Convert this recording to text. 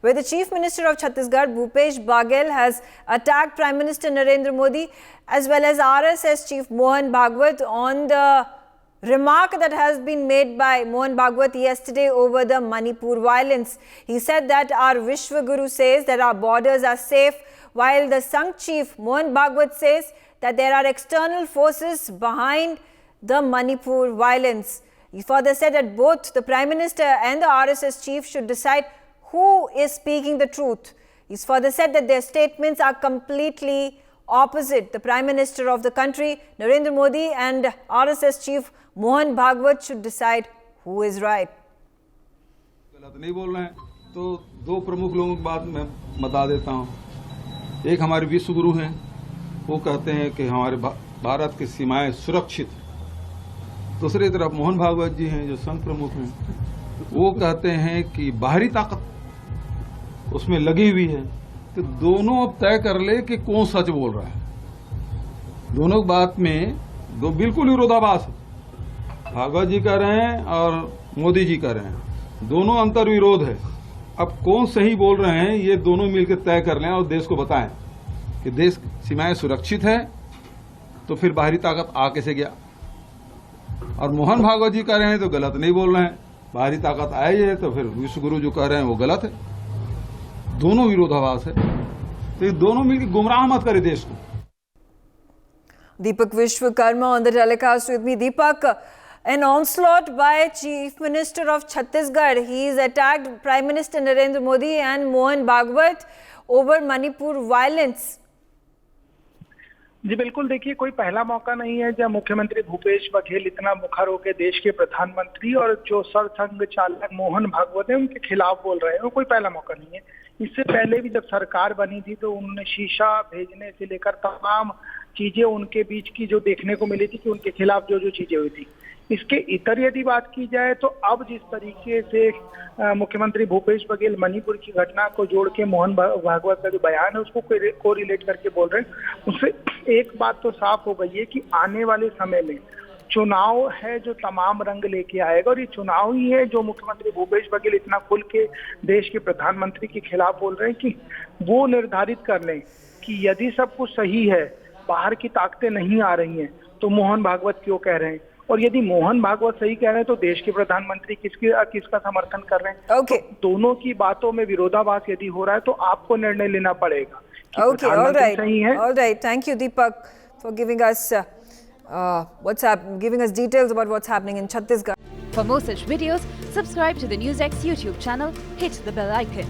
where the Chief Minister of Chhattisgarh, Bhupesh Baghel, has attacked Prime Minister Narendra Modi as well as RSS Chief Mohan Bhagwat on the remark that has been made by Mohan Bhagwat yesterday over the Manipur violence. He said that our Vishwa Guru says that our borders are safe, while the Sangh Chief Mohan Bhagwat says that there are external forces behind the Manipur violence. He further said that both the Prime Minister and the RSS Chief should decide who is speaking the truth. He's further said that their statements are completely opposite. The Prime Minister of the country, Narendra Modi, and RSS Chief Mohan Bhagwat should decide who is right. गलत नहीं बोल रहे हैं तो दो प्रमुख लोगों की बात मैं बता देता हूं। एक हमारे विश्व गुरु हैं, वो कहते हैं कि हमारे भारत की सीमाएं सुरक्षित। दूसरी तरफ मोहन भागवत जी हैं जो संघ प्रमुख हैं, वो कहते हैं कि बाहरी ताकत उसमें लगी हुई है। तो दोनों अब तय कर ले कि कौन सच बोल रहा है। दोनों बात में दो बिल्कुल विरोधाभास है। भागवत जी कह रहे हैं और मोदी जी कह रहे हैं, दोनों अंतर विरोध है। अब कौन सही बोल रहे हैं ये दोनों मिलकर तय कर लें और देश को बताएं कि देश सीमाएं सुरक्षित है, तो फिर बाहरी ताकत आ कैसे गया। और मोहन भागवत जी कह रहे हैं तो गलत नहीं बोल रहे हैं, बाहरी ताकत आई है तो फिर विश्व गुरु जो कह रहे हैं वो गलत है। दोनों विरोधाभास है, तो ये दोनों मिलकर गुमराह मत करे देश को। Deepak Vishwakarma on the telecast with me. Deepak, an onslaught by Chief Minister of Chhattisgarh. He's attacked Prime Minister Narendra Modi and Mohan Bhagwat over Manipur violence. जी बिल्कुल, देखिए कोई पहला मौका नहीं है जब मुख्यमंत्री भूपेश बघेल इतना मुखर होकर देश के प्रधानमंत्री और जो सरसंघ चालक मोहन भागवत है उनके खिलाफ बोल रहे हैं। वो कोई पहला मौका नहीं है। इससे पहले भी जब सरकार बनी थी तो उन्होंने शीशा भेजने से लेकर तमाम चीजें उनके बीच की जो देखने को मिली थी कि उनके खिलाफ जो जो चीजें हुई थी। इसके इतर यदि बात की जाए तो अब जिस तरीके से मुख्यमंत्री भूपेश बघेल मणिपुर की घटना को जोड़ के मोहन भागवत का जो बयान है उसको को रिलेट करके बोल रहे हैं, उससे एक बात तो साफ हो गई है कि आने वाले समय में चुनाव है जो तमाम रंग लेके आएगा, और ये चुनाव ही है जो मुख्यमंत्री भूपेश बघेल इतना खुल के देश के प्रधानमंत्री के खिलाफ बोल रहे हैं कि वो निर्धारित कर लें कि यदि सब कुछ सही है, बाहर की ताकतें नहीं आ रही हैं, तो मोहन भागवत क्यों कह रहे हैं, और यदि मोहन भागवत सही कह रहे हैं तो देश के प्रधानमंत्री किसका समर्थन कर रहे हैं। Okay. तो दोनों की बातों में विरोधाभास यदि हो रहा है तो आपको निर्णय लेना पड़ेगा। Okay, all right. Thank you, Deepak, for giving us giving us details about what's happening in Chhattisgarh. For more such videos, subscribe to the NewsX YouTube channel, hit the bell icon.